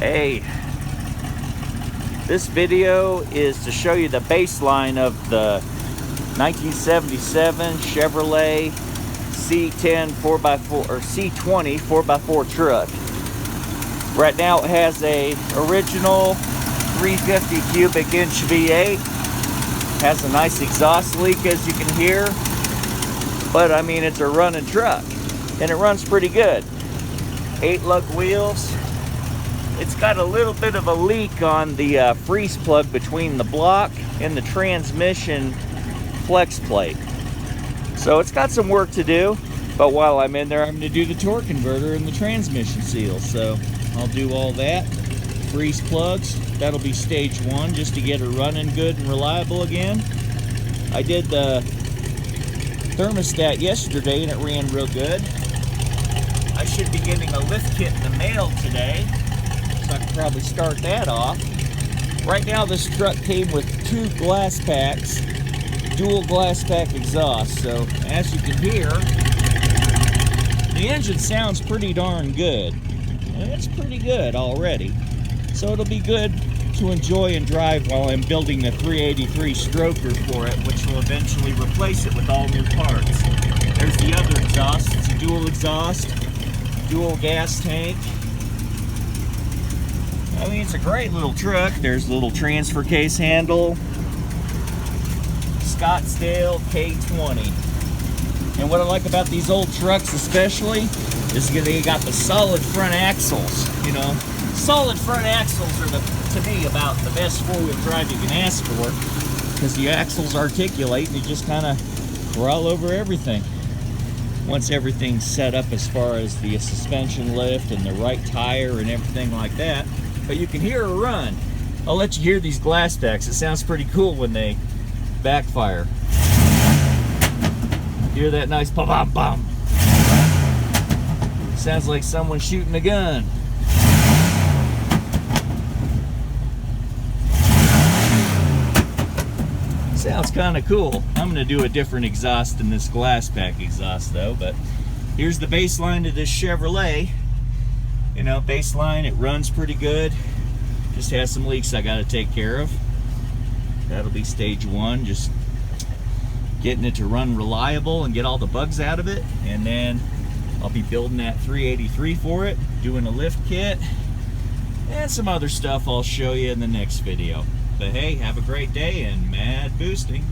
Hey, this video is to show you the baseline of the 1977 Chevrolet C10 4x4 or C20 4x4 truck. Right now it has a original 350 cubic inch V8. Has a nice exhaust leak, as you can hear, but I mean, it's a running truck and it runs pretty good. 8-lug wheels. It's got a little bit of a leak on the freeze plug between the block and the transmission flex plate. So it's got some work to do, but while I'm in there, I'm going to do the torque converter and the transmission seal. So I'll do all that. Freeze plugs, that'll be stage one, just to get it running good and reliable again. I did the thermostat yesterday and it ran real good. I should be getting a lift kit in the mail today, so I can probably start that off. Right now this truck came with 2 glass packs, dual glass pack exhaust, so as you can hear, the engine sounds pretty darn good. And it's pretty good already, so it'll be good to enjoy and drive while I'm building the 383 stroker for it, which will eventually replace it with all new parts. There's the other exhaust. It's a dual exhaust, dual gas tank. I mean, it's a great little truck. There's a little transfer case handle. Scottsdale K20. And what I like about these old trucks especially is they got the solid front axles. You know, solid front axles are, to me, about the best four-wheel drive you can ask for, because the axles articulate and you just kind of crawl over everything. Once everything's set up as far as the suspension lift and the right tire and everything like that. But you can hear her run. I'll let you hear these glass packs. It sounds pretty cool when they backfire. Hear that nice bum-bum-bum. Sounds like someone shooting a gun. Sounds kind of cool. I'm going to do a different exhaust than this glass pack exhaust though, but here's the baseline of this Chevrolet. You know, baseline, it runs pretty good. Just has some leaks I got to take care of. That'll be stage one, just getting it to run reliable and get all the bugs out of it. And then I'll be building that 383 for it, doing a lift kit, and some other stuff I'll show you in the next video. But hey, have a great day and mad boosting.